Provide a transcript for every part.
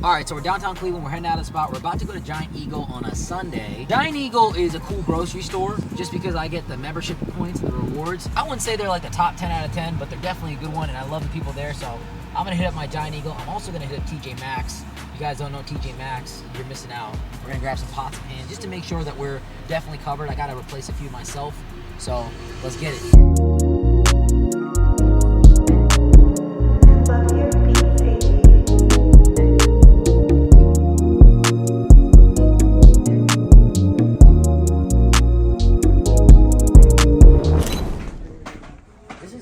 All right, so we're downtown Cleveland. We're heading out of the spot. We're about to go to Giant Eagle on a Sunday. Giant Eagle is a cool grocery store just because I get the membership points, the rewards. I wouldn't say they're like the top 10 out of 10, but they're definitely a good one, and I love the people there, so I'm gonna hit up my Giant Eagle. I'm also gonna hit up TJ Maxx. If you guys don't know TJ Maxx, you're missing out. We're gonna grab some pots and pans just to make sure that we're definitely covered. I gotta replace a few myself, so let's get it.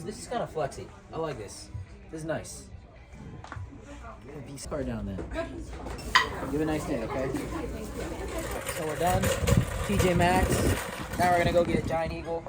This is kind of flexy. I like this. This is nice. Get a piece card down there. Give it a nice day, okay? So we're done. TJ Maxx. Now we're gonna go get Giant Eagle.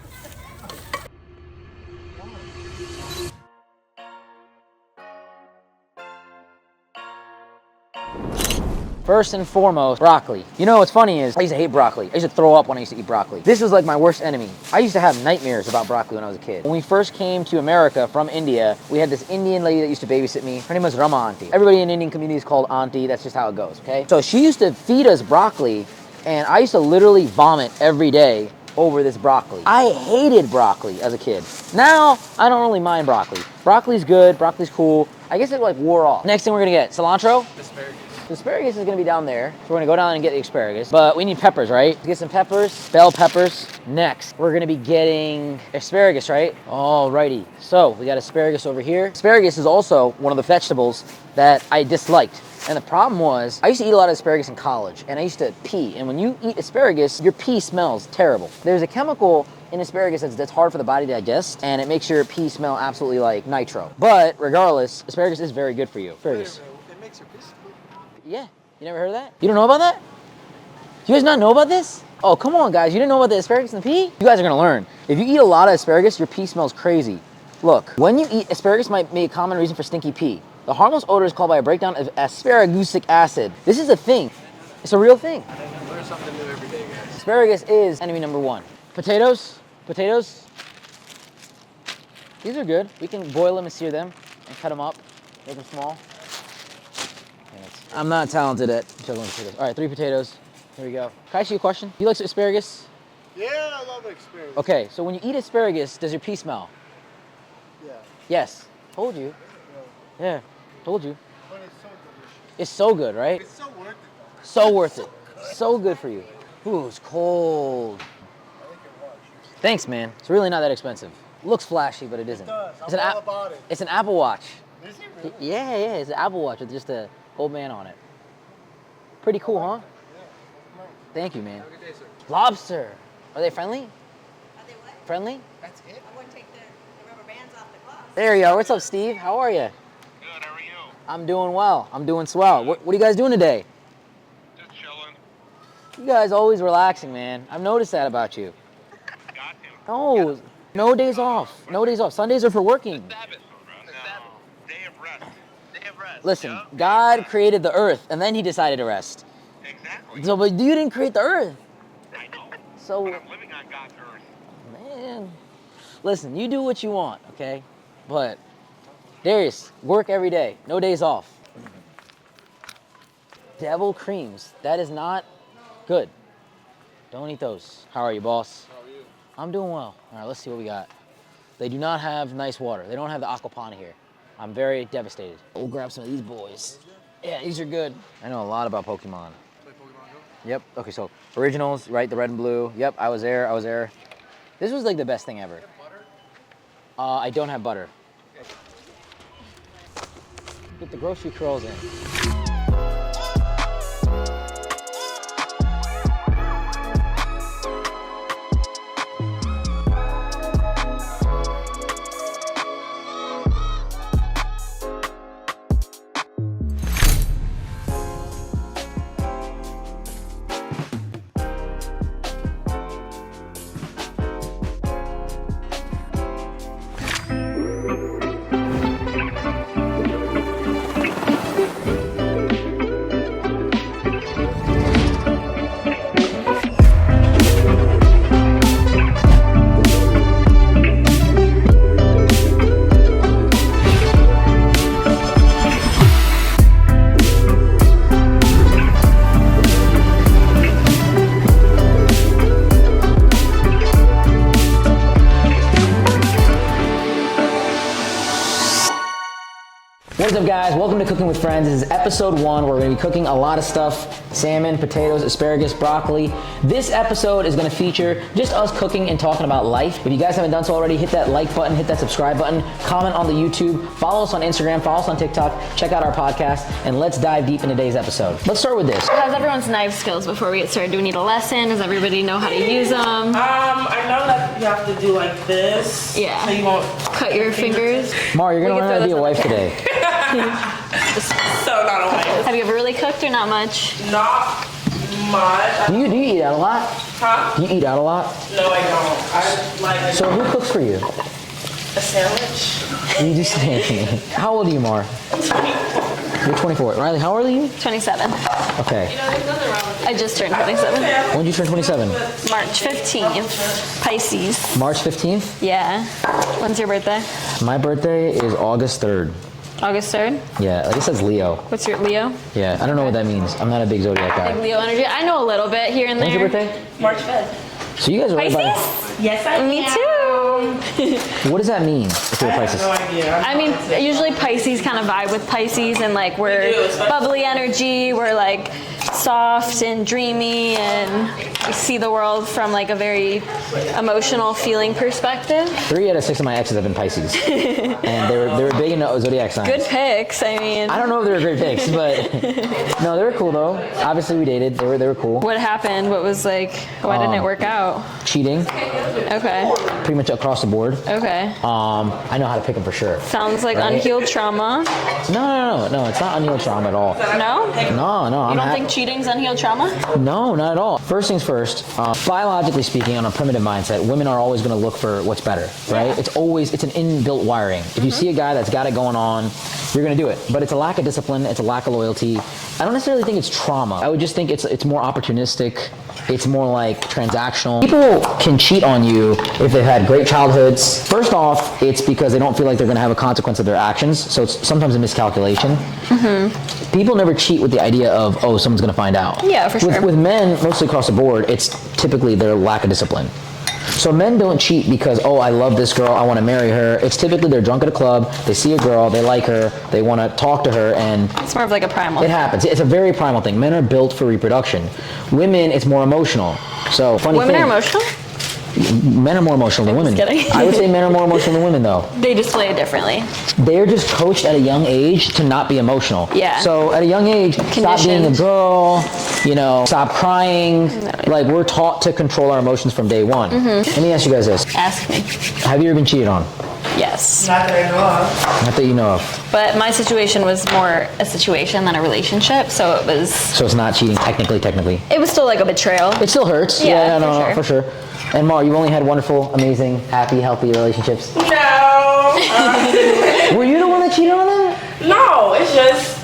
First and foremost, broccoli. You know what's funny is I used to hate broccoli. I used to throw up when I used to eat broccoli. This was like my worst enemy. I used to have nightmares about broccoli when I was a kid. When we first came to America from India, we had this Indian lady that used to babysit me. Her name was Rama Auntie. Everybody in Indian community is called Auntie. That's just how it goes, okay? So she used to feed us broccoli, and I used to literally vomit every day over this broccoli. I hated broccoli as a kid. Now, I don't really mind broccoli. Broccoli's good, broccoli's cool. I guess it like wore off. Next thing we're gonna get, cilantro? Asparagus. The asparagus is gonna be down there. So we're gonna go down and get the asparagus. But we need peppers, right? Let's get some peppers, bell peppers. Next, we're gonna be getting asparagus, right? Alrighty. So we got asparagus over here. Asparagus is also one of the vegetables that I disliked. And the problem was, I used to eat a lot of asparagus in college, and I used to pee. And when you eat asparagus, your pee smells terrible. There's a chemical in asparagus that's hard for the body to digest, and it makes your pee smell absolutely like nitro. But regardless, asparagus is very good for you. Asparagus. It makes your piss. Yeah, you never heard of that? You don't know about that? You guys not know about this? Oh, come on, guys. You didn't know about the asparagus and the pee? You guys are gonna learn. If you eat a lot of asparagus, your pee smells crazy. Look, when you eat asparagus might be a common reason for stinky pee. The harmless odor is called by a breakdown of asparagusic acid. This is a thing. It's a real thing. Learn something new every day, guys. Asparagus is enemy number one. Potatoes, potatoes. These are good. We can boil them and sear them and cut them up, make them small. I'm not talented at juggling potatoes. All right, 3 potatoes. Here we go. Can I ask you a question? Do you like asparagus? Yeah, I love asparagus. Okay, so when you eat asparagus, does your pee smell? Yeah. Yes. Told you. Yeah, told you. But it's so delicious. It's so good, right? It's so worth it, though. So worth it. So good for you. Ooh, it's cold. I think it was. Thanks, man. It's really not that expensive. Looks flashy, but it isn't. It does. It's I'm an all about it. It's an Apple Watch. Is it really? Yeah, it's an Apple Watch with just a old man on it. Pretty cool, huh? Yeah. Thank you, man. Have a good day, sir. Lobster. Are they friendly? Are they what? Friendly? That's it? I wouldn't take the rubber bands off the cloth. There you are. What's up, Steve? How are you? Good, how are you? I'm doing well. I'm doing swell. What are you guys doing today? Just chilling. You guys always relaxing, man. I've noticed that about you. Got him. No, no days off. No days off. Sundays are for working. Sabbath. No. Day of rest. Day of rest. Listen, Yup. God created the earth, and then he decided to rest. Exactly. So, but you didn't create the earth. I know. So, But I'm living on God's earth. man, listen, you do what you want, okay? But, Darius, work every day. No days off. Devil creams. That is not good. Don't eat those. How are you, boss? How are you? I'm doing well. All right, let's see what we got. They do not have nice water. They don't have the aquapana here. I'm very devastated. We'll grab some of these boys. Yeah, these are good. I know a lot about Pokemon. Play Pokemon Go? Yep. Okay, so originals, right? The red and blue. Yep, I was there. This was like the best thing ever. Butter? I don't have butter. Get the grocery curls in. What's up, guys? Welcome to Cooking with Friends. This is episode 1. We're going to be cooking a lot of stuff: salmon, potatoes, asparagus, broccoli. This episode is going to feature just us cooking and talking about life. If you guys haven't done so already, hit that like button, hit that subscribe button, comment on the YouTube, follow us on Instagram, follow us on TikTok, check out our podcast, and let's dive deep into today's episode. Let's start with this. How's everyone's knife skills before we get started? Do we need a lesson? Does everybody know how to use them? I know that you have to do like this. Yeah. So you won't Cut your fingers. Mar, you're going to We can learn how to be a throw wife this today. so not a wife. Have you ever really cooked or not much? Not much. Do you eat out a lot? Huh? Do you eat out a lot? No, I don't. I like So who cooks for you? a sandwich. You just How old are you, Mar? You're 24. Riley, how old are you? 27. Okay. I just turned 27. When did you turn 27? March 15th. Pisces. March 15th? Yeah. When's your birthday? My birthday is August 3rd. August 3rd. Yeah, I guess that's Leo. What's your Leo? Yeah, I don't know what that means. I'm not a big zodiac Big guy. Leo energy. I know a little bit here and there. When's your birthday? March 5th. So you guys are right by. Pisces? Yes, I Me am. too. What does that mean if you're a I have Pisces? no idea. I mean, usually Pisces kind of vibe with Pisces, and like we're We do, especially- bubbly energy, we're like soft and dreamy, and we see the world from like a very emotional feeling perspective. 3 out of 6 of my exes have been Pisces, and they were big into zodiac signs. Good picks, I mean. I don't know if they were great picks, but no, they were cool though. Obviously, we dated. They were cool. What happened? What was like, why didn't it work out? Cheating, Okay, pretty much across the board. okay. I know how to pick them for sure. Sounds like Right. unhealed trauma. No, it's not unhealed trauma at all. No? No, You I'm don't happy. think cheating's unhealed trauma? No, not at all. First things first, biologically speaking, on a primitive mindset, women are always going to look for what's better, right? It's an inbuilt wiring. If you see a guy that's got it going on, you're going to do it. But it's a lack of discipline. It's a lack of loyalty. I don't necessarily think it's trauma. I would just think it's more opportunistic. It's more like transactional. People can cheat on you if they've had great childhoods. First off, it's because they don't feel like they're going to have a consequence of their actions. So it's sometimes a miscalculation. People never cheat with the idea of, oh, someone's going to find out. Yeah, for sure. With men, mostly across the board, it's typically their lack of discipline. So men don't cheat because, oh, I love this girl, I want to marry her. It's typically they're drunk at a club, they see a girl, they like her, they want to talk to her, and It's more of like a primal. it happens. It's a very primal thing. Men are built for reproduction. Women, it's more emotional. So funny Women thing, are emotional? men are more emotional than women. just kidding. I would say men are more emotional than women, though. They display it differently. They're just coached at a young age to not be emotional. Yeah. So at a young age, stop being a Conditioned. girl, stop crying. Like, we're taught to control our emotions from day one. Let me ask you guys this. Ask me. Have you ever been cheated on? Yes. Not that I know of. Not that you know of. But my situation was more a situation than a relationship, so So it's not cheating technically. it was still like a betrayal. It still hurts. Yeah, No, for for sure. And Mar, you've only had wonderful, amazing, happy, healthy relationships. No. Were you the one that cheated on them? No, it's just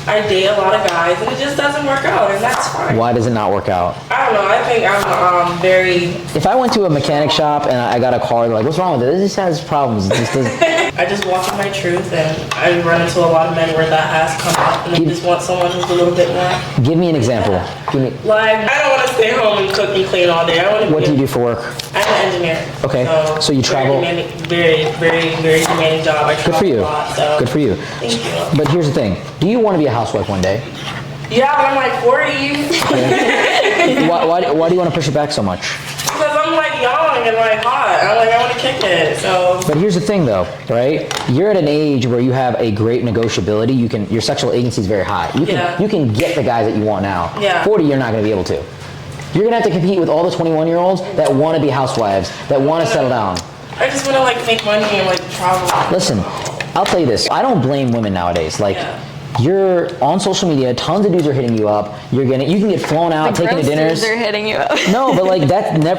I date a lot of guys and it just doesn't work out, and that's fine. Why does it not work out? I don't know. I think I'm very. If I went to a mechanic shop and I got a car, they're like, what's wrong with it? This just has problems. It just doesn't. I just walk in my truth, and I run into a lot of men where that has come up, and they just want someone who's a little bit more. Give me an example. Like, I don't want to stay home and cook and clean all day. I want to. What do you do for work? I'm an engineer. Okay, so you travel- Very, very demanding job. I Good travel for you. a lot. So. Good for you. Thank you. But here's the thing. Do you want to be a housewife one day? Yeah, but I'm like 40. Why do you want to push it back so much? Because I'm like young and like hot. I want to kick it. So. But here's the thing though, right? You're at an age where you have a great negotiability. Your sexual agency is very high. Yeah. You can get the guys that you want now. Yeah. 40, you're not going to be able to. You're going to have to compete with all the 21-year-olds that want to be housewives, that want to settle down. I just want to like make money and like travel. Listen, I'll tell you this. I don't blame women nowadays. Like, Yeah. you're on social media, tons of dudes are hitting you up. You can get flown out, taken to dinners. They're hitting you up. No, but like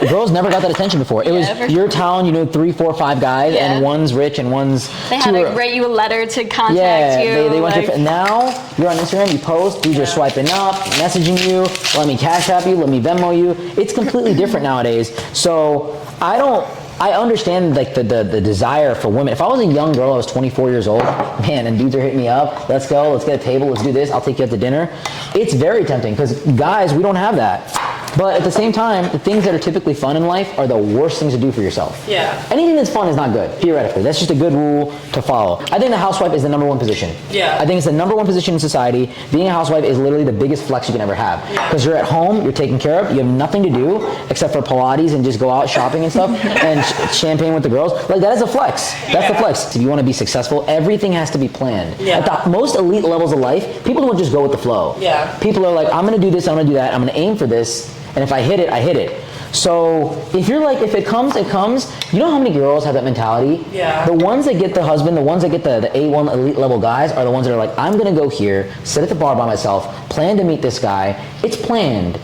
girls never got that attention before. It Yeah, for was your town, 3, 4, 5 guys, Yeah. and one's rich and one's They had to write you a letter to contact yeah, you. they went like, to now you're on Instagram, you post, dudes are swiping up, messaging you, let me cash app you, let me Venmo you. It's completely different nowadays. So I understand like the desire for women. If I was a young girl, I was 24 years old, man, and dudes are hitting me up, let's go, let's get a table, let's do this, I'll take you out to dinner. It's very tempting because guys, we don't have that. But at the same time, the things that are typically fun in life are the worst things to do for yourself. Yeah. Anything that's fun is not good, theoretically. That's just a good rule to follow. I think the housewife is the number one position. Yeah. I think it's the number one position in society. Being a housewife is literally the biggest flex you can ever have. Because you're at home, you're taken care of, you have nothing to do except for Pilates and just go out shopping and stuff and champagne with the girls. Like, that is a flex. That's the flex. If you want to be successful, everything has to be planned. Yeah. At the most elite levels of life, people don't just go with the flow. Yeah. People are like, I'm going to do this, I'm going to do that, I'm going to aim for this, and if I hit it, I hit it. So if you're like, if it comes, it comes. You know how many girls have that mentality? Yeah. The ones that get the husband, the ones that get the A1 elite level guys are the ones that are like, I'm going to go here, sit at the bar by myself, plan to meet this guy. It's planned.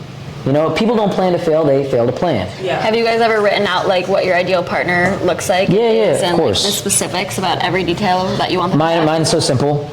You know, people don't plan to fail, they fail to plan. Yeah. Have you guys ever written out like what your ideal partner looks like? Yeah, is, of and course. Like, the specifics about every detail that you want them to have? Mine's so simple.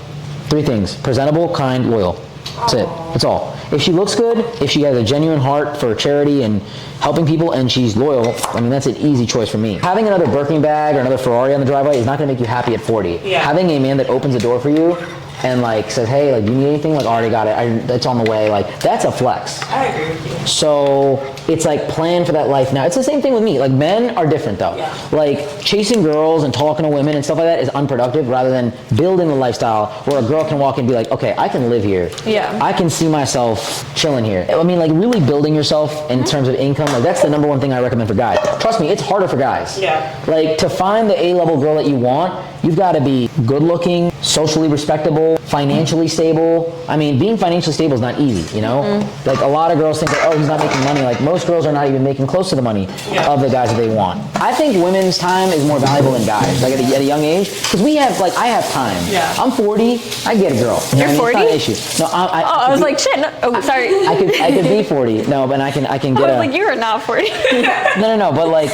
3 things: presentable, kind, loyal. That's it. That's all. If she looks good, if she has a genuine heart for charity and helping people, and she's loyal, I mean, that's an easy choice for me. Having another Birkin bag or another Ferrari on the driveway is not going to make you happy at 40. Yeah. Having a man that opens the door for you and like says, hey, like, do you need anything? Like, already got it. It's on the way. Like, that's a flex. I agree with you. So it's like plan for that life now. It's the same thing with me. Like, men are different though. Yeah. Like, chasing girls and talking to women and stuff like that is unproductive, rather than building a lifestyle where a girl can walk and be like, okay, I can live here. Yeah. I can see myself chilling here. I mean, like, really building yourself in terms of income, like, that's the number one thing I recommend for guys. Trust me, it's harder for guys. Yeah. Like, to find the A-level girl that you want, you've got to be good looking, socially respectable, financially stable. I mean, being financially stable is not easy, you know? Like, a lot of girls think that, oh, he's not making money. Like, most girls are not even making close to the money of the guys that they want. I think women's time is more valuable than guys, like at a young age, because we have, like, I have time. Yeah. I'm 40, I get a girl. You're 40? It's not an issue. No, I was like, shit. No, oh, sorry. I could be 40. No, but I can get I was like, you are not 40. No, but like,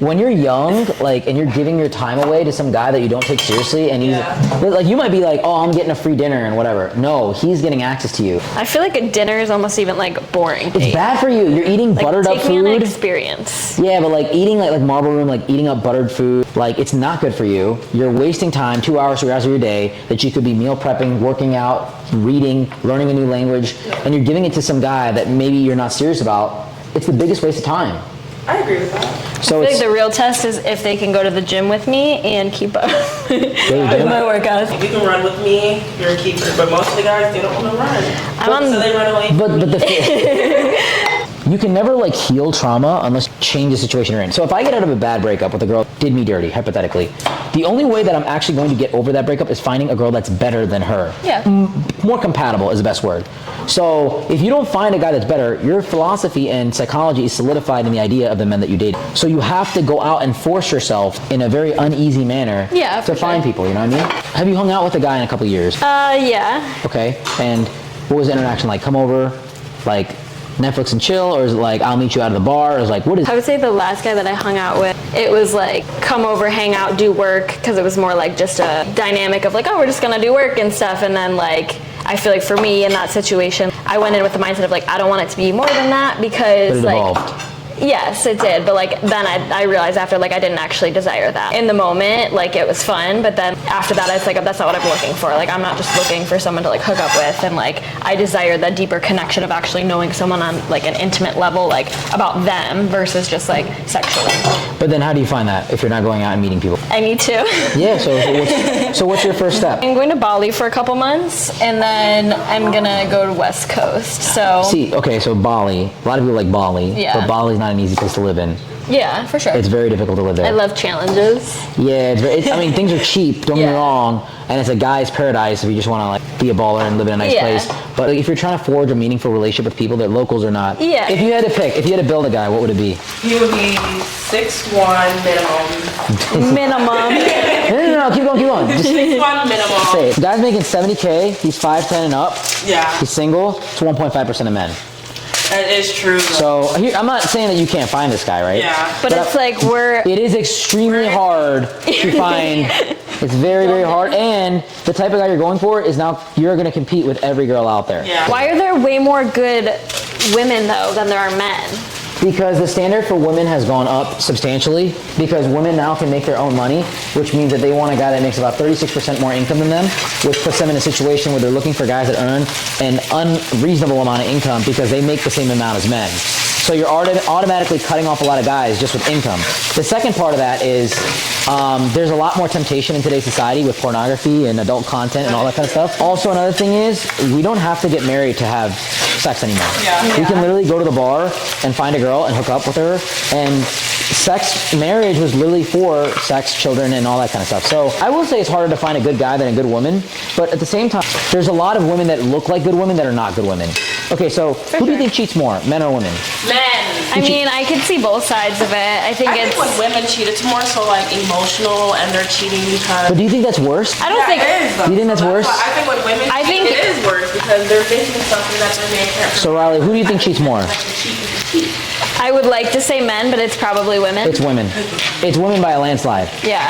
when you're young, like, and you're giving your time away to some guy that you don't take seriously, and he's, like, you might be like, oh, I'm getting a free dinner and whatever. No, he's getting access to you. I feel like a dinner is almost even like boring. It's bad for you. You're eating Like, buttered up take me on an food. experience. Yeah, but like eating like Marble Room, like eating up buttered food, like, it's not good for you. You're wasting time, 2 hours, 3 hours of your day that you could be meal prepping, working out, reading, learning a new language, and you're giving it to some guy that maybe you're not serious about. It's the biggest waste of time. I agree with that. So I feel it's like the real test is if they can go to the gym with me and keep up with gym? my workouts. You can run with me, you're a keeper, but most of the guys, they don't want to run. So they run away. But you can never like heal trauma unless you change the situation you're in. So if I get out of a bad breakup with a girl did me dirty, hypothetically, the only way that I'm actually going to get over that breakup is finding a girl that's better than her. Yeah. More compatible is the best word. So if you don't find a guy that's better, your philosophy and psychology is solidified in the idea of the men that you date. So you have to go out and force yourself in a very uneasy manner to find people, you know what I mean? Have you hung out with a guy in a couple of years? Yeah. Okay, and what was the interaction like? Come over, like Netflix and chill, or is it like I'll meet you out of the bar, or is it like, what is I would say the last guy that I hung out with, it was like come over, hang out, do work, because it was more like just a dynamic of like, oh, we're just gonna do work and stuff. And then like, I feel like for me in that situation, I went in with the mindset of like, I don't want it to be more than that, because But it like, evolved. yes, it did. But like then I realized after, like, I didn't actually desire that. In the moment, like, it was fun, but then after that, I was like, that's not what I'm looking for. Like, I'm not just looking for someone to like hook up with, and like I desire that deeper connection of actually knowing someone on like an intimate level, like about them versus just like sexually. But then how do you find that if you're not going out and meeting people? I need to. Yeah, so what's your first step? I'm going to Bali for a couple months, and then I'm gonna go to West Coast. So See, okay, so Bali, a lot of people like Bali, Yeah. but Bali's not an easy place to live in. yeah, for sure. It's very difficult to live there. I love challenges. Yeah, I mean, things are cheap, don't get me Yeah. wrong, and it's a guy's paradise if you just want to like be a baller and live in a nice Yeah. place. But like, if you're trying to forge a meaningful relationship with people that locals are not, Yeah. if you had to pick, if you had to build a guy, what would it be? He would be 6'1" minimum. Minimum. No, keep going. Just 6'1" minimum. say it. Guy's making 70K, he's 5'10" and up, Yeah, he's single, it's 1.5% of men. that is true. So here, I'm not saying that you can't find this guy, right? Yeah. But it's like It is extremely hard to find. It's very, very hard. And the type of guy you're going for is now, you're going to compete with every girl out there. Yeah. why are there way more good women though than there are men? Because the standard for women has gone up substantially, because women now can make their own money, which means that they want a guy that makes about 36% more income than them, which puts them in a situation where they're looking for guys that earn an unreasonable amount of income because they make the same amount as men. So you're automatically cutting off a lot of guys just with income. The second part of that is there's a lot more temptation in today's society with pornography and adult content and all that kind of stuff. Also, another thing is we don't have to get married to have sex anymore. We can literally go to the bar and find a girl and hook up with her, and marriage was literally for sex, children, and all that kind of stuff. So I will say it's harder to find a good guy than a good woman, but at the same time, there's a lot of women that look like good women that are not good women. Okay, so who do you think cheats more, men or women? Men. I mean, I could see both sides of it. I think I it's. think when women cheat, it's more so like emotional, and they're cheating because. But do you think that's worse? I don't think. It is, though. Do you think that's worse? I think when women I cheat, think- it is worse because they're making something that their man can't. So Riley, who do you think cheats more? I would like to say men, but it's probably women. It's women. It's women by a landslide. Yeah.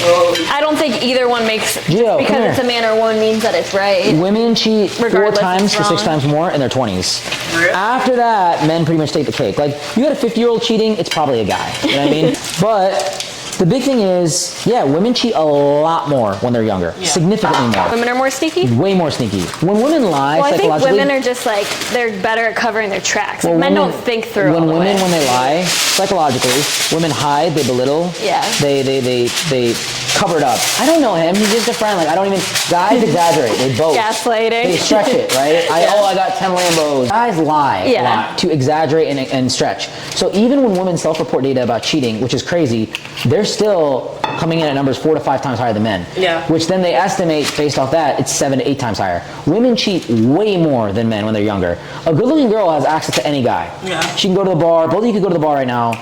I don't think either one makes Gio, come because here. it's a man or woman means that it's right. Women cheat 4 Regardless, times it's to 6 wrong. times more in their 20s. Really? After that, men pretty much take the cake. Like, you got a 50-year-old cheating, it's probably a guy. You know what I mean? But the big thing is, yeah, women cheat a lot more when they're younger. Significantly more. Women are more sneaky. Way more sneaky. When women lie Well, I think psychologically... women are just like they're better at covering their tracks. well, Men women- don't think through. When all the women, way. when they lie, psychologically, women hide, they belittle. Yeah. They cover it up. I don't know him. He's just a friend. Like, I don't even... Guys exaggerate. They both. Gaslighting. They stretch it, right? I got 10 Lambos. Guys lie a Yeah. lot to exaggerate and stretch. So even when women self-report data about cheating, which is crazy, they're still coming in at numbers 4 to 5 times higher than men. Yeah. Which then they estimate based off that it's 7 to 8 times higher. Women cheat way more than men when they're younger. A good-looking girl has access to any guy. Yeah. She can go to the bar. Both of you could go to the bar right now,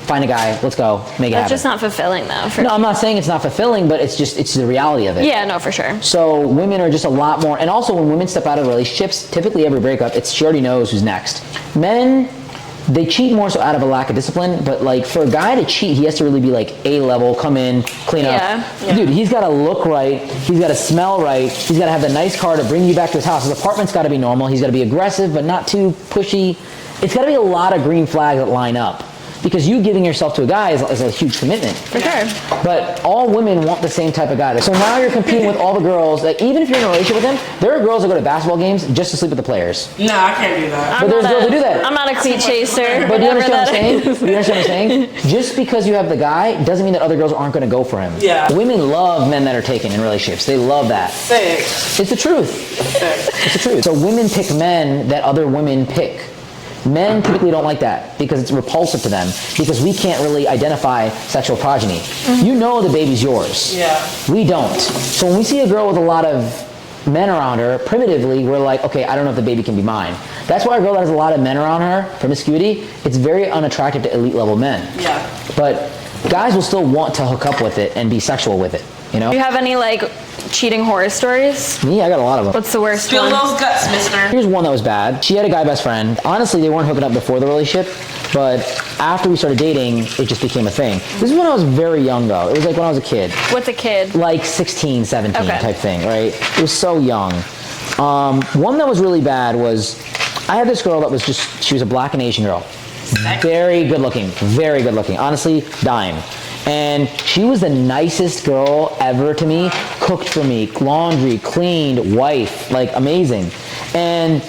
find a guy, let's go, make it That's happen. just not fulfilling though. For No, I'm not saying it's not fulfilling, but it's the reality of it. Yeah, no, for sure. So women are just a lot more, and also when women step out of relationships, typically every breakup, she already knows who's next. Men, they cheat more so out of a lack of discipline, but like for a guy to cheat, he has to really be like A-level, come in, clean up. Yeah. Dude, he's got to look right, he's got to smell right, he's got to have the nice car to bring you back to his house. His apartment's got to be normal, he's got to be aggressive but not too pushy. It's got to be a lot of green flags that line up. Because you giving yourself to a guy is a huge commitment. For sure. But all women want the same type of guy. So now you're competing with all the girls. Like even if you're in a relationship with them, there are girls that go to basketball games just to sleep with the players. No, I can't do that. But there's girls that do that. I'm not a cleat chaser. But do you whatever understand what I'm that saying? is. Do you understand what I'm saying? Just because you have the guy doesn't mean that other girls aren't going to go for him. Yeah. Women love men that are taken in relationships. They love that. Sick. It's the truth. Sick. It's the truth. So women pick men that other women pick. Men typically don't like that because it's repulsive to them because we can't really identify sexual progeny. You know the baby's yours. Yeah. We don't. So when we see a girl with a lot of men around her, primitively, we're like, okay, I don't know if the baby can be mine. That's why a girl that has a lot of men around her, promiscuity, it's very unattractive to elite level men. Yeah. But guys will still want to hook up with it and be sexual with it, you know? Do you have any like cheating horror stories? Me, I got a lot of them. What's the worst Spill one? those guts, mister. Here's one that was bad. She had a guy best friend. Honestly, they weren't hooking up before the relationship, but after we started dating, it just became a thing. This is when I was very young, though. It was like when I was a kid. What's a kid? Like 16, 17 Okay. type thing, right? It was so young. One that was really bad was, I had this girl that was she was a black and Asian girl. Very good looking, very good looking. Honestly, dime. And she was the nicest girl ever to me. Cooked for me, laundry, cleaned, wife, like amazing. And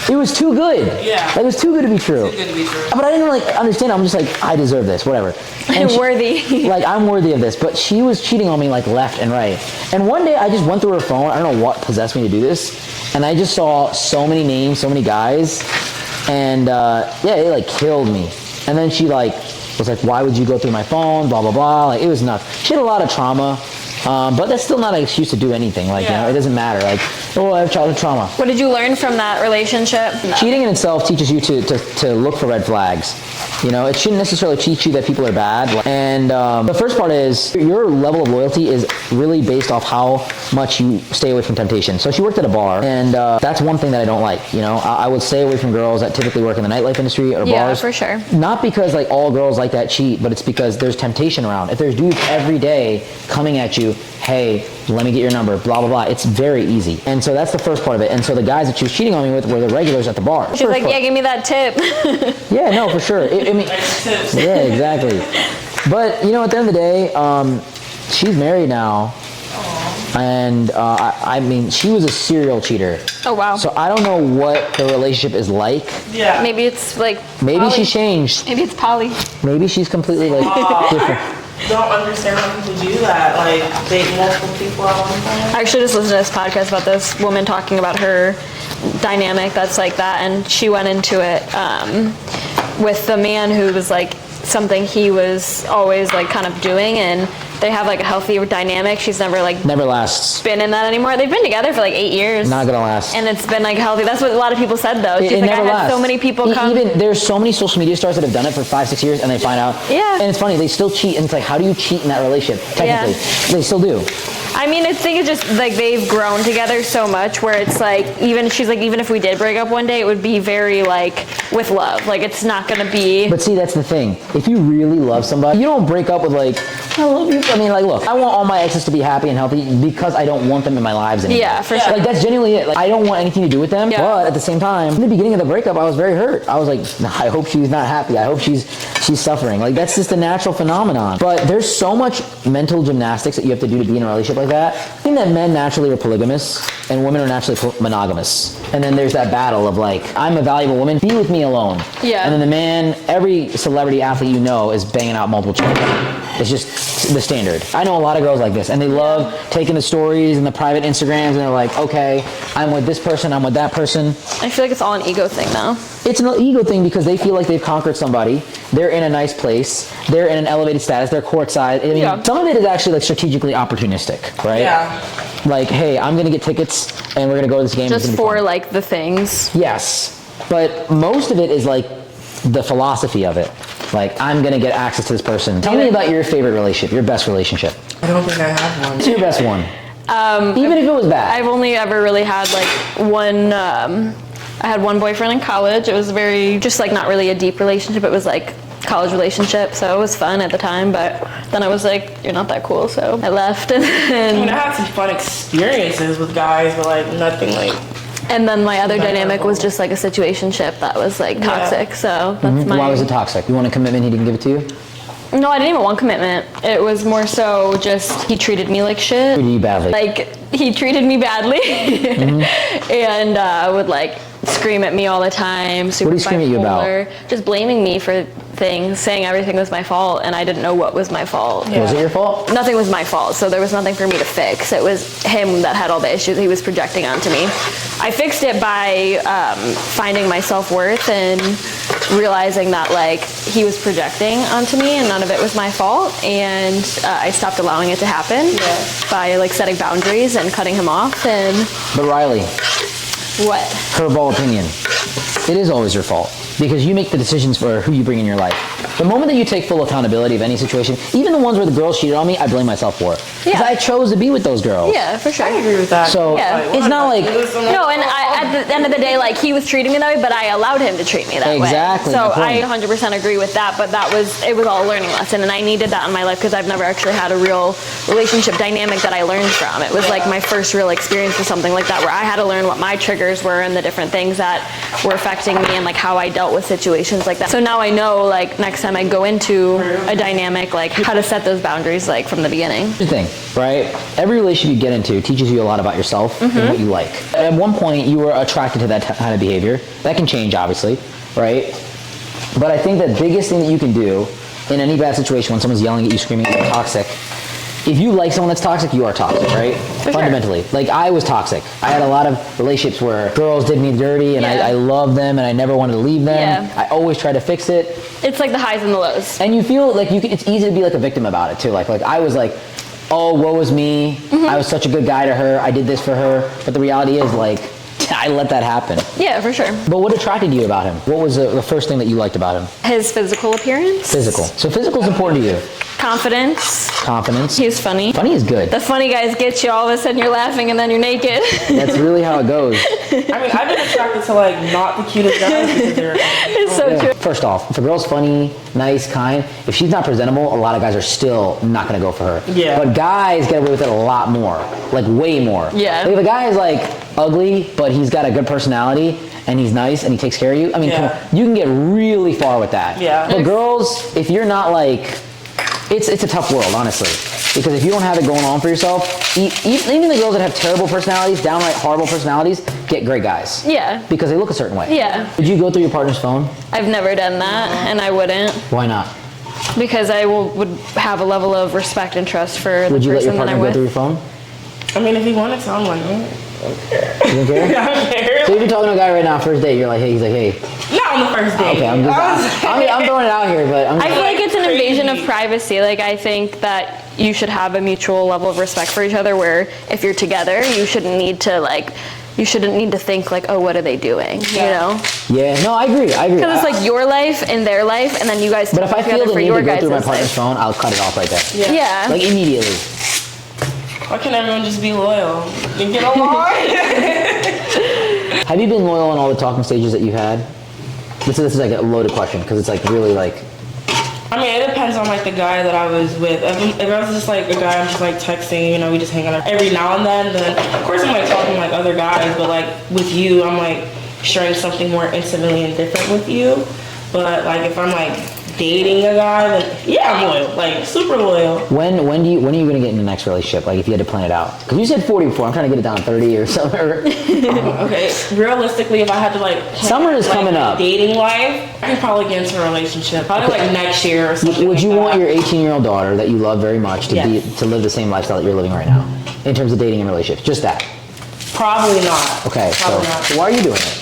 it was too good. Yeah. Like, it was too good to be true. Too good to be true. But I didn't like understand. I'm just like, I deserve this, whatever. And Worthy. like, I'm worthy of this. But she was cheating on me like left and right. And one day I just went through her phone. I don't know what possessed me to do this. And I just saw so many names, so many guys. And yeah, it like killed me. And then she like was like, why would you go through my phone? Blah, blah, blah. Like, it was nuts. She had a lot of trauma. But that's still not an excuse to do anything. Like, you know, it doesn't matter. Like, oh, I have childhood trauma. What did you learn from that relationship? Cheating in itself teaches you to look for red flags. You know, it shouldn't necessarily teach you that people are bad. And the first part is your level of loyalty is really based off how much you stay away from temptation. So she worked at a bar, and that's one thing that I don't like. You know, I would stay away from girls that typically work in the nightlife industry or Yeah, bars. for sure. Not because like all girls like that cheat, but it's because there's temptation around. If there's dudes every day coming at you, hey, let me get your number, blah, blah, blah. It's very easy. And so that's the first part of it. And so the guys that she was cheating on me with were the regulars at the bar. She's like, yeah, give me that tip. Yeah, no, for sure. I mean, yeah, exactly. But, you know, at the end of the day, she's married now. And I mean, she was a serial cheater. Oh wow. So I don't know what the relationship is like. Yeah. Maybe it's like Maybe poly. she's changed. Maybe it's poly. Maybe she's completely like different. I don't understand how people do that. Like, date multiple people at one time. I actually just listened to this podcast about this woman talking about her dynamic that's like that, and she went into it with the man who was like something he was always like kind of doing, and they have like a healthy dynamic. She's never like Never lasts. been in that anymore. They've been together for like 8 years. Not gonna last. And it's been like healthy. That's what a lot of people said though. She's It like, never I had lasts. so many people come. Even there's so many social media stars that have done it for 5-6 years and they find out. Yeah. And it's funny, they still cheat, and it's like, how do you cheat in that relationship? Technically, they still do. I mean, I think it's just like they've grown together so much where it's like, she's like, even if we did break up one day, it would be very like with love. Like it's not gonna be. But see, that's the thing. If you really love somebody, you don't break up with like, I love you. I mean, like, look, I want all my exes to be happy and healthy because I don't want them in my lives anymore. Yeah, for sure. Like that's genuinely it. Like I don't want anything to do with them. Yeah. But at the same time, in the beginning of the breakup, I was very hurt. I was like, I hope she's not happy. I hope she's suffering. Like that's just a natural phenomenon. But there's so much mental gymnastics that you have to do to be in a relationship like that. I think that men naturally are polygamous and women are naturally monogamous. And then there's that battle of like, I'm a valuable woman, be with me alone. Yeah. And then the man, every celebrity athlete you know is banging out multiple chicks. It's just the standard. I know a lot of girls like this, and they love taking the stories and the private Instagrams, and they're like, okay, I'm with this person, I'm with that person. I feel like it's all an ego thing now. It's an ego thing because they feel like they've conquered somebody. They're in a nice place. They're in an elevated status. They're courtside. I mean, some of it is actually like strategically opportunistic, right? Yeah. Like, hey, I'm gonna get tickets, and we're gonna go to this game. Just it's gonna be for fun. like the things. Yes, but most of it is like the philosophy of it. Like, I'm gonna get access to this person. Tell me about your favorite relationship, your best relationship. I don't think I have one. What's your best one? Even if it was bad. I've only ever really had like one. I had one boyfriend in college. It was very just like not really a deep relationship. It was like college relationship, so it was fun at the time. But then I was like, you're not that cool, so I left. And I mean, I then, had some fun experiences with guys, but like nothing like. and then my other dynamic was just like a situationship that was like toxic. So that's my. Why was it toxic? You want a commitment, he didn't give it to you? No, I didn't even want commitment. It was more so just he treated me like shit. Treated you badly. Like he treated me badly, and would like scream at me all the time. Super What did he scream at you about? bipolar, just blaming me for things, saying everything was my fault, and I didn't know what was my fault. Was it your fault? Nothing was my fault, so there was nothing for me to fix. It was him that had all the issues he was projecting onto me. I fixed it by finding my self-worth and realizing that like he was projecting onto me and none of it was my fault, and I stopped allowing it to happen by like setting boundaries and cutting him off. And But Riley, what? curveball opinion. It is always your fault because you make the decisions for who you bring in your life. The moment that you take full accountability of any situation, even the ones where the girls cheated on me, I blame myself for. Because I chose to be with those girls. Yeah, for sure. I agree with that. So Yeah. it's not like No, and at the end of the day, like he was treating me that way, but I allowed him to treat me that way. Exactly, So my I point. 100% agree with that. But it was all a learning lesson, and I needed that in my life because I've never actually had a real relationship dynamic that I learned from. It was like my first real experience with something like that, where I had to learn what my triggers were and the different things that were affecting me, and like how I dealt with situations like that. So now I know, like next time I go into a dynamic, like how to set those boundaries, like from the beginning. Here's the thing, right? Every relationship you get into teaches you a lot about yourself and what you like. At one point, you were attracted to that kind of behavior. That can change, obviously, right? But I think the biggest thing that you can do in any bad situation when someone's yelling at you, screaming at you, toxic, if you like someone that's toxic, you are toxic, right? For sure. Fundamentally. Like, I was toxic. I had a lot of relationships where girls did me dirty, and I loved them, and I never wanted to leave them. Yeah. I always tried to fix it. It's like the highs and the lows. And you feel like it's easy to be like a victim about it too. Like I was like, oh, woe was me. I was such a good guy to her. I did this for her. But the reality is like, I let that happen. Yeah, for sure. But what attracted you about him? What was the first thing that you liked about him? His physical appearance. Physical. So physical is important to you. Confidence. Confidence. He's funny. Funny is good. The funny guys get you, all of a sudden you're laughing and then you're naked. That's really how it goes. I mean, I've been attracted to like not the cutest guys because they're. It's so true. First off, if a girl's funny, nice, kind, if she's not presentable, a lot of guys are still not going to go for her. Yeah. But guys get away with it a lot more. Like way more. Yeah. Like if a guy is like ugly, but he's got a good personality, and he's nice, and he takes care of you, I mean, come on, you can get really far with that. Yeah. But girls, if you're not like, it's a tough world, honestly. Because if you don't have it going on for yourself, even the girls that have terrible personalities, downright horrible personalities, get great guys. Yeah. Because they look a certain way. Yeah. Would you go through your partner's phone? I've never done that, and I wouldn't. Why not? Because I would have a level of respect and trust for the Would you let your person that partner I'm go with. through your phone? I mean, if he wanted to, I'm like, You don't care? I don't care. So if you're talking to a guy right now, first date, you're like, hey, he's like, hey. Not on the first date. Okay, I'm throwing it out here, but I feel like it's an invasion of Crazy. privacy. Like, I think that you should have a mutual level of respect for each other where if you're together, you shouldn't need to think like, oh, what are they doing, you know? Yeah, no, I agree. Because it's like your life and their life, and then you guys But talk if I together feel the for need your to go guys' through my partner's life. phone, I'll cut it off right there. Yeah. Like immediately. Why can't everyone just be loyal and get along? Have you been loyal in all the talking stages that you had? This is like a loaded question because it's like really like. I mean, it depends on like the guy that I was with. If I was just like a guy I'm just like texting, you know, we just hang out every now and then of course I'm like talking to like other guys, but like with you, I'm like sharing something more intimately and different with you. But like if I'm like dating a guy, then yeah, I'm loyal, like super loyal. When are you gonna get in the next relationship? Like if you had to plan it out, because you said 40 before. I'm trying to get it down to 30 or something. Okay, realistically, if I had to like Summer is like, coming up. dating life, I could probably get into a relationship probably like next year or something. Would like you that. want your 18-year-old daughter that you love very much to to live the same lifestyle that you're living right now, in terms of dating and relationships? Just that. Probably not. Okay, Probably so not. why are you doing it?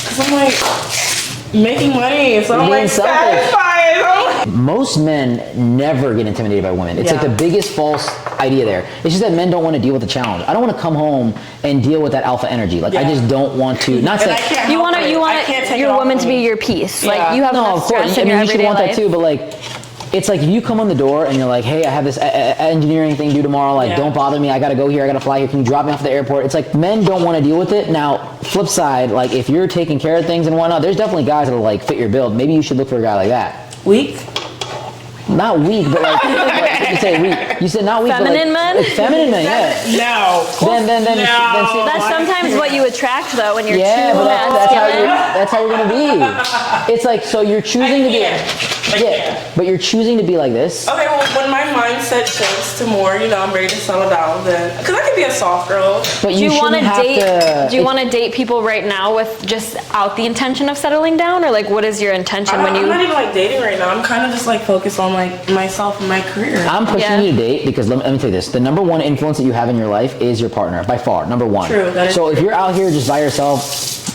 Cause I'm like making money, so I'm You're like being selfish. satisfied. Most men never get intimidated by women. It's like Yeah. the biggest false idea there. It's just that men don't want to deal with the challenge. I don't want to come home and deal with that alpha energy. Like I Yeah. just don't want to. Not And I saying. can't You help want it. I can't take your it off woman of to be me. your peace. Yeah. Like you have No, enough of course. stress I in mean, your you should everyday want life. that too. But like, it's like if you come on the door and you're like, hey, I have this engineering thing due tomorrow. Like, Yeah. don't bother me. I gotta go here. I gotta fly here. Can you drop me off at the airport? It's like men don't want to deal with it. Now, flip side, like if you're taking care of things and whatnot, there's definitely guys that'll like fit your build. Maybe you should look for a guy like that. Weak. Not weak, but like you say weak. You said not weak, Feminine but like, men? like feminine men, yeah. No. Then No. That's sometimes what you attract though when you're yeah, too but masculine. that's how you're gonna be. It's like so you're choosing to be. But you're choosing to be like this. Okay, well, when my mindset shifts to more, you know, I'm ready to settle down, then, because I could be a soft girl. But Do you want to shouldn't have date? to- Do you want to date people right now with just out the intention of settling down, or like what is your intention when I'm not you? even like dating right now. I'm kind of just like focused on like myself and my career. I'm pushing Yeah. you to date because let me tell you this: the number one influence that you have in your life is your partner, by far, number one. True, that is so if true. you're out here just by yourself,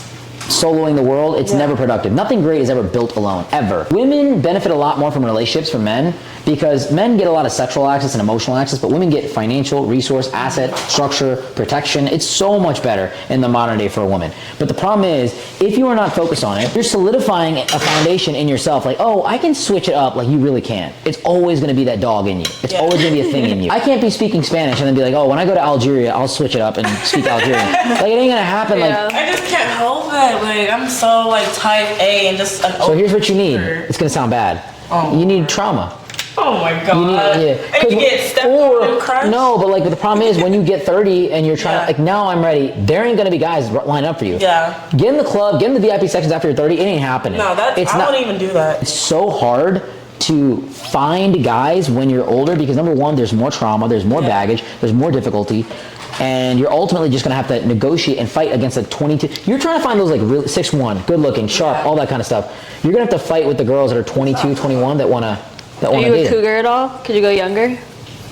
soloing the world, it's never productive. Nothing great is ever built alone, ever. Women benefit a lot more from relationships from men because men get a lot of sexual access and emotional access, but women get financial, resource, asset, structure, protection. It's so much better in the modern day for a woman. But the problem is, if you are not focused on it, you're solidifying a foundation in yourself like, oh, I can switch it up like you really can't. It's always gonna be that dog in you. It's always gonna be a thing in you. I can't be speaking Spanish and then be like, oh, when I go to Algeria, I'll switch it up and speak Algerian. Like, it ain't gonna happen. Yeah. Like, I just can't help it. Like, I'm so like type A and just an so here's what you need. overthinker. It's gonna sound bad. Oh. You need trauma. Oh my god. You need, And you get stepped on and crushed. no, but like, but the problem is when you get 30 and you're trying, Yeah. like now I'm ready. There ain't gonna be guys lining up for you. Yeah. Get in the club, get in the VIP sections after you're 30. It ain't happening. No, that's, it's I not. wouldn't even do that. It's so hard to find guys when you're older because number one, there's more trauma, there's more baggage, there's more difficulty. And you're ultimately just gonna have to negotiate and fight against a 22. You're trying to find those like real 6'1", good looking, sharp, all that kind of stuff. You're gonna have to fight with the girls that are 22, 21 that wanna Are you a date. cougar at all? Could you go younger?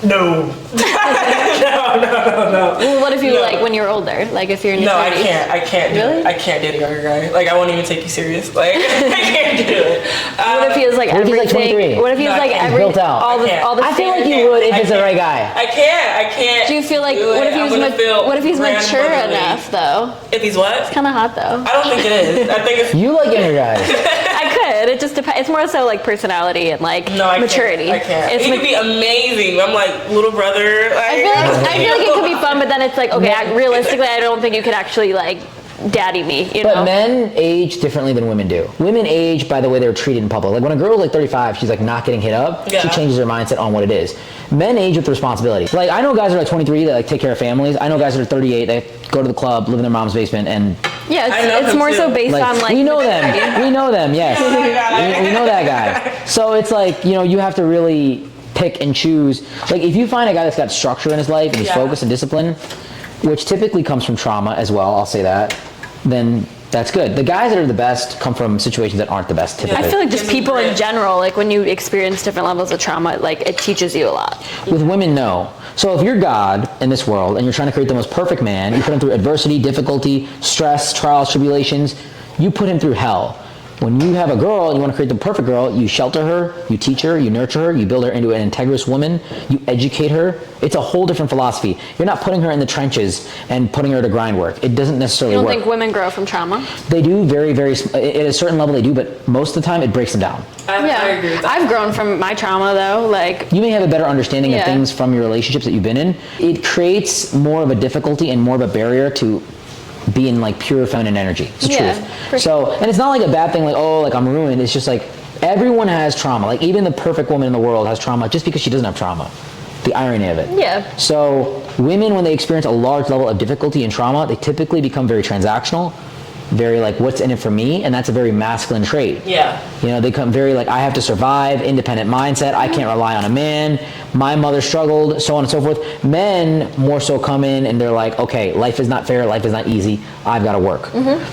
No. no. Well, what if you No. like when you're older? Like if you're in your No, 30s? I can't do Really? it. I can't date a younger guy. Like, I won't even take you serious. Like, I can't do it. What if he has like What if he's, like, everything? 23? What if he has No, I like can't. every Built out. all I the can't. all the I feel like standards? you would if I it's the can't. right guy. I can't. Do you feel like do what it. if I'm he's gonna feel what if he's mature grandmotherly. enough though? If he's what? Kind of hot though. I don't think it is. I think it's. You like younger guys. I could. It just depends. It's more so like personality and like No, I maturity. Can't. I can't. It's It could be amazing. I'm like little brother. Like, I feel like it could be fun, but then it's like okay. Realistically, I don't think you could actually like daddy me. You But know. men age differently than women do. Women age by the way they're treated in public. Like when a girl's like 35, she's like not getting hit up, she Yeah. changes her mindset on what it is. Men age with responsibility. Like I know guys that are like 23 that like take care of families. I know guys that are 38 that go to the club, live in their mom's basement, and Yeah, I know it's him more so too. based on like we know maturity. them. We know them. Yes, we know that guy. So it's like you know you have to really pick and choose. Like if you find a guy that's got structure in his life and he's focused and disciplined, which typically comes from trauma as well, I'll say that, then that's good. The guys that are the best come from situations that aren't the best typically. I feel like just people in general, like when you experience different levels of trauma, like it teaches you a lot. With women, no. So if you're God in this world and you're trying to create the most perfect man, you put him through adversity, difficulty, stress, trials, tribulations, you put him through hell. When you have a girl and you want to create the perfect girl, you shelter her, you teach her, you nurture her, you build her into an integrous woman, you educate her. It's a whole different philosophy. You're not putting her in the trenches and putting her to grind work. It doesn't necessarily work. You don't think women grow from trauma? They do very, very, at a certain level they do, but most of the time it breaks them down. I agree with that. I've grown from my trauma though, like. You may have a better understanding of things from your relationships that you've been in. It creates more of a difficulty and more of a barrier to be in like pure feminine energy. It's the truth. So, and it's not like a bad thing like, oh, like I'm ruined. It's just like everyone has trauma. Like even the perfect woman in the world has trauma just because she doesn't have trauma. The irony of it. Yeah. So women, when they experience a large level of difficulty and trauma, they typically become very transactional, very like, what's in it for me? And that's a very masculine trait. Yeah. You know, they become very like, I have to survive, independent mindset. I can't rely on a man. My mother struggled, so on and so forth. Men more so come in and they're like, okay, life is not fair. Life is not easy. I've got to work.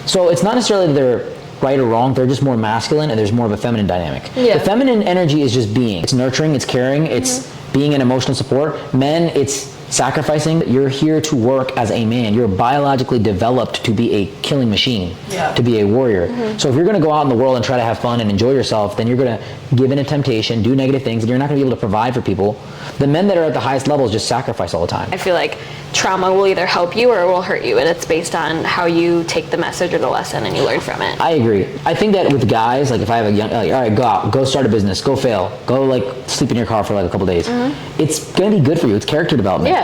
So it's not necessarily that they're right or wrong. They're just more masculine and there's more of a feminine dynamic. The feminine energy is just being. It's nurturing, it's caring, it's being an emotional support. Men, it's sacrificing. You're here to work as a man. You're biologically developed to be a killing machine, to be a warrior. So if you're going to go out in the world and try to have fun and enjoy yourself, then you're going to give in a temptation, do negative things, and you're not going to be able to provide for people. The men that are at the highest levels just sacrifice all the time. I feel like trauma will either help you or it will hurt you, and it's based on how you take the message or the lesson and you learn from it. I agree. I think that with guys, like if I have a young, like, all right, go out, go start a business, go fail, go like sleep in your car for like a couple days. It's going to be good for you. It's character development.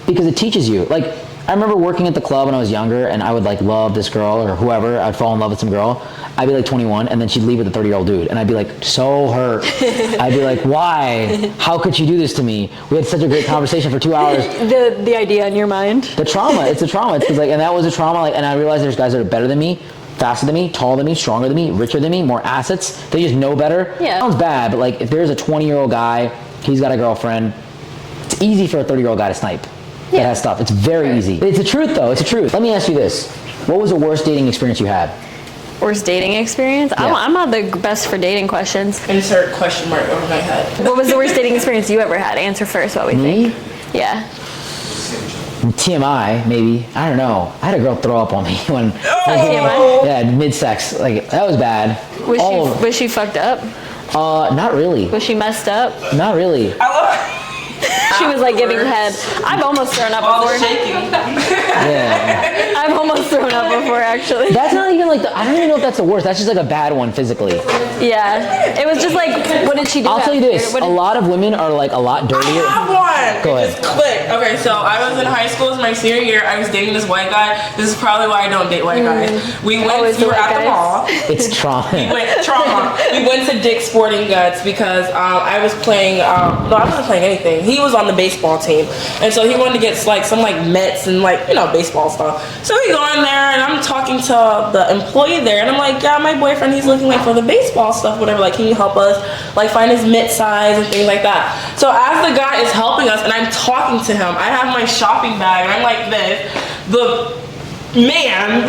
Because it teaches you. Like I remember working at the club when I was younger and I would like love this girl or whoever. I'd fall in love with some girl. I'd be like 21 and then she'd leave with a 30-year-old dude. And I'd be like so hurt. I'd be like, why? How could you do this to me? We had such a great conversation for 2 hours. The idea in your mind. The trauma. It's a trauma. It's like, and that was a trauma. Like, and I realized there's guys that are better than me, faster than me, taller than me, stronger than me, richer than me, more assets. They just know better. It sounds bad, but like if there's a 20-year-old guy, he's got a girlfriend, it's easy for a 30-year-old guy to snipe. That has stuff. It's very easy. It's the truth though. It's the truth. Let me ask you this. What was the worst dating experience you had? Worst dating experience? I'm not the best for dating questions. Insert question mark over my head. What was the worst dating experience you ever had? Answer first what we think. Yeah. TMI, maybe. I don't know. I had a girl throw up on me when TMI? Yeah, mid-sex. Like that was bad. Was she fucked up? Not really. Was she messed up? Not really. She was like giving head. I've almost thrown up before. Yeah. I've almost thrown up before, actually. That's not even like I don't even know if that's the worst. That's just like a bad one physically. Yeah. It was just like, what did she do? I'll tell you this. A lot of women are like a lot dirtier. I have one. Go ahead. Just click. Okay, so I was in high school. It was my senior year. I was dating this white guy. This is probably why I don't date white guys. We were at the mall. It's trauma. We went to Dick's Sporting Goods because I was playing. No, I wasn't playing anything. He was on the baseball team, and so he wanted to get like some like Mets and like baseball stuff. So we go in there, and I'm talking to the employee there, and I'm like, yeah, my boyfriend, he's looking like for the baseball stuff, whatever. Like, can you help us like find his mitt size and things like that? So as the guy is helping us, and I'm talking to him, I have my shopping bag, and I'm like this. The man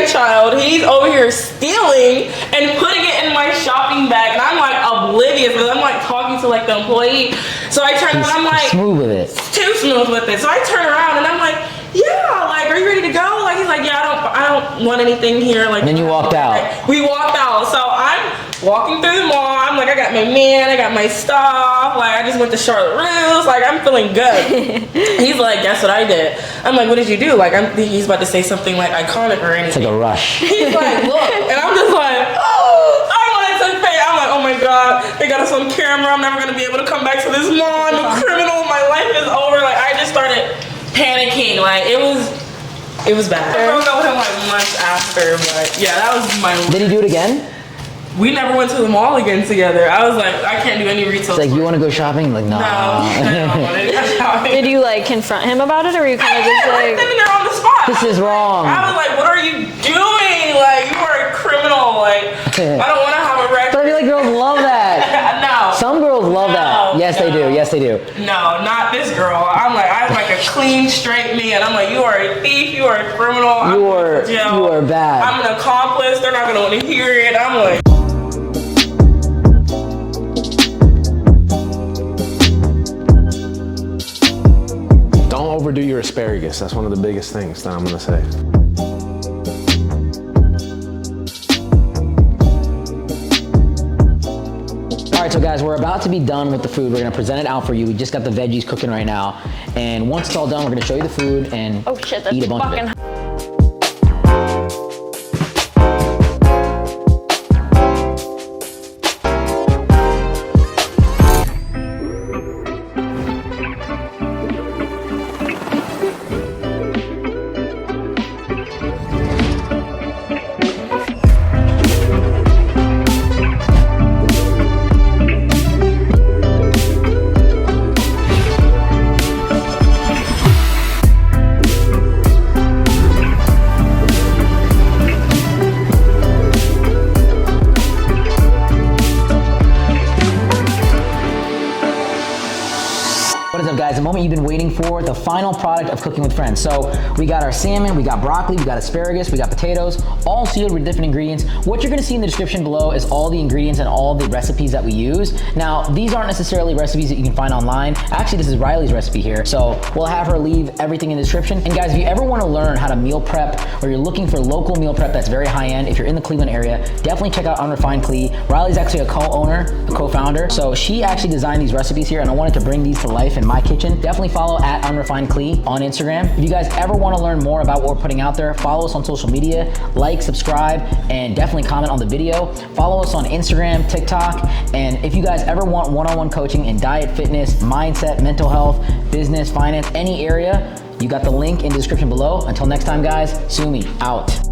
child, he's over here stealing and putting it in my shopping bag, and I'm like oblivious because I'm like talking to like the employee. So I turn around, I'm like smooth with it. Too smooth with it. So I turn around and I'm like, yeah, like, are you ready to go? Like, he's like, yeah, I don't want anything here. Like, and then you walked out. We walked out. So I'm walking through the mall. I'm like, I got my man, I got my stuff. Like, I just went to Charlotte Russe. Like, I'm feeling good. He's like, guess what I did? I'm like, what did you do? Like, he's about to say something like iconic or anything. It's like a rush. He's like, look, and I'm just like, oh, I wanted to pay. I'm like, oh my God, they got us on camera. I'm never gonna be able to come back to this mall. I'm a criminal. My life is over. Like, I just started panicking. Like, it was bad. I broke up with him like months after, but yeah, that was my. Did he do it again? We never went to the mall again together. I was like, I can't do any retail. It's like, you want to go shopping? Like, no. No, I don't want to go shopping. Did you like confront him about it, or were you kind of just like? I was there on the spot. This is wrong. I was like, what are you doing? Like, you are a criminal. Like, I don't want to have a record. But I feel like girls love that. No. Some girls love that. Yes, Yes, they do. Yes, they do. No, not this girl. I'm like a clean, straight man. I'm like, you are a thief. You are a criminal. I'm going to jail. You are bad. I'm an accomplice. They're not gonna want to hear it. I'm like. Don't overdo your asparagus. That's one of the biggest things that I'm gonna say. All right, so guys, we're about to be done with the food. We're gonna present it out for you. We just got the veggies cooking right now. And once it's all done, we're gonna show you the food and Oh shit, that's eat a bunch fucking of it. What is up, guys? The moment you've been waiting for, the final product of Cooking with Friends. So we got our salmon, we got broccoli, we got asparagus, we got potatoes, all sealed with different ingredients. What you're gonna see in the description below is all the ingredients and all the recipes that we use. Now, these aren't necessarily recipes that you can find online. Actually, this is Riley's recipe here. So we'll have her leave everything in the description. And guys, if you ever wanna learn how to meal prep, or you're looking for local meal prep that's very high end, if you're in the Cleveland area, definitely check out Unrefined Clee. Riley's actually a co-owner, a co-founder. So she actually designed these recipes here, and I wanted to bring these to life in my kitchen. Definitely follow at Unrefined Clee on Instagram. If you guys ever want to learn more about what we're putting out there, follow us on social media, like, subscribe, and definitely comment on the video. Follow us on Instagram, TikTok, and if you guys ever want one-on-one coaching in diet, fitness, mindset, mental health, business, finance, any area, you got the link in the description below. Until next time, guys, Sumi out.